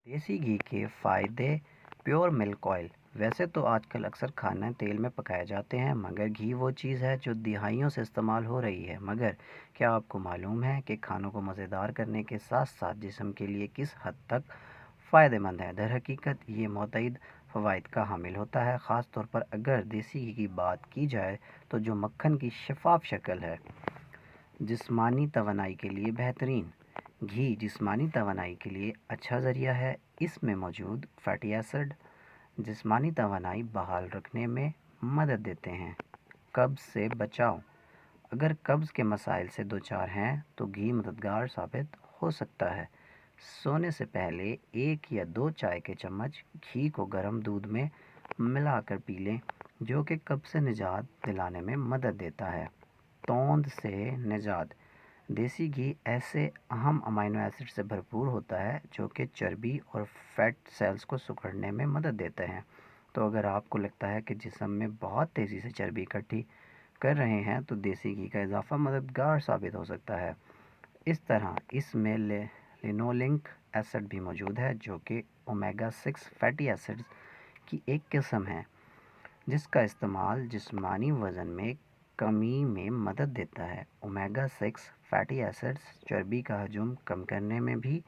देसी घी के फ़ायदे। Pure milk oil. वैसे तो आजकल अक्सर खाना तेल में पकाए जाते हैं, मगर घी वो चीज़ है जो दिहाइयों से इस्तेमाल हो रही है। मगर क्या आपको मालूम है कि खानों को मज़ेदार करने के साथ साथ जिस्म के लिए किस हद तक फ़ायदेमंद है? दरहकीकत ये मुतअद्दिद फ़वाइद का हामिल होता है, ख़ास तौर पर अगर देसी घी की बात की जाए तो जो मक्खन की शफ़ाफ़ शक्ल है। जिस्मानी तवानाई के लिए बेहतरीन। घी जिस्मानी तवानाई के लिए अच्छा ज़रिया है। इसमें मौजूद फैटी एसिड जिस्मानी तवानाई बहाल रखने में मदद देते हैं। कब्ज़ से बचाव। अगर कब्ज़ के मसाइल से दो चार हैं तो घी मददगार साबित हो सकता है। सोने से पहले 1 या 2 चाय के चम्मच घी को गर्म दूध में मिलाकर पी लें, जो कि कब्ज़ से निजात दिलाने में मदद देता है। तौंद से निजात। देसी घी ऐसे अहम अमीनो एसिड से भरपूर होता है जो कि चर्बी और फैट सेल्स को सिकुड़ने में मदद देते हैं। तो अगर आपको लगता है कि जिस्म में बहुत तेज़ी से चर्बी इकट्ठी कर रहे हैं तो देसी घी का इजाफा मददगार साबित हो सकता है। इस तरह इसमें लिनोलिक एसिड भी मौजूद है जो कि ओमेगा 6 फैटी एसिड्स की एक किस्म है, जिसका इस्तेमाल जिस्मानी वज़न में कमी में मदद देता है। ओमेगा 6 फैटी एसिड्स चर्बी का हजम कम करने में भी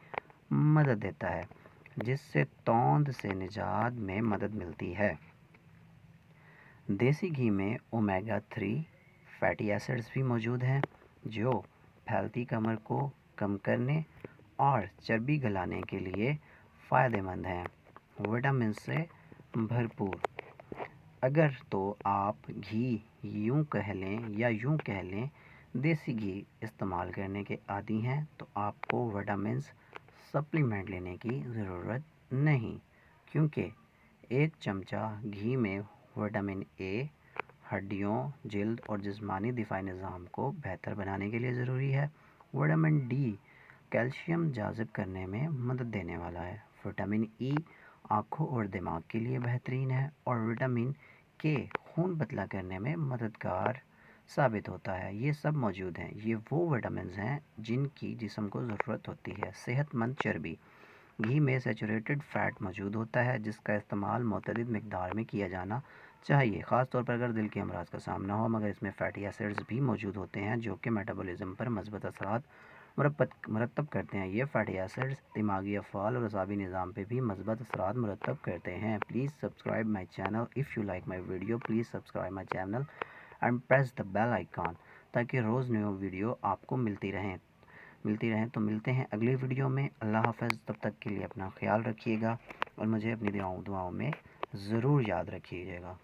मदद देता है, जिससे तौंद से निजात में मदद मिलती है। देसी घी में ओमेगा 3 फैटी एसिड्स भी मौजूद हैं जो फैलती कमर को कम करने और चर्बी गलाने के लिए फ़ायदेमंद हैं। विटामिन से भरपूर। अगर तो आप घी यूँ कह लें देसी घी इस्तेमाल करने के आदी हैं तो आपको विटामिन्स सप्लीमेंट लेने की ज़रूरत नहीं, क्योंकि 1 चमचा घी में विटामिन ए हड्डियों, जिल्द और जिस्मानी दिफाई निज़ाम को बेहतर बनाने के लिए ज़रूरी है। विटामिन डी कैल्शियम जाज़ब करने में मदद देने वाला है। विटामिन ई आँखों और दिमाग के लिए बेहतरीन है और विटामिन के खून पतला करने में मददगार साबित होता है। ये सब मौजूद हैं। ये वो विटामिन्स हैं जिनकी जिस्म को ज़रूरत होती है। सेहतमंद चर्बी। घी में सैचुरेटेड फ़ैट मौजूद होता है जिसका इस्तेमाल मुतअद्दिद मिक़दार में किया जाना चाहिए, ख़ास तौर पर अगर दिल के अमराज़ का सामना हो। मगर इसमें फैटी एसिड्स भी मौजूद होते हैं जो कि मेटाबॉलिज़्म पर मस्बत असरात मरतब करते हैं। ये फैटी एसिड्स दिमागी अफ़आल और असाबी निज़ाम पे भी मस्बत असरात मरतब करते हैं। Please subscribe my channel. If you like my video please subscribe my channel and press the bell icon, ताकि रोज़ न्यू वीडियो आपको मिलती रहें। तो मिलते हैं अगली वीडियो में। अल्लाह हाफ़िज़। तब तक के लिए अपना ख्याल रखिएगा और मुझे अपनी दुआओं में ज़रूर याद रखिएगा।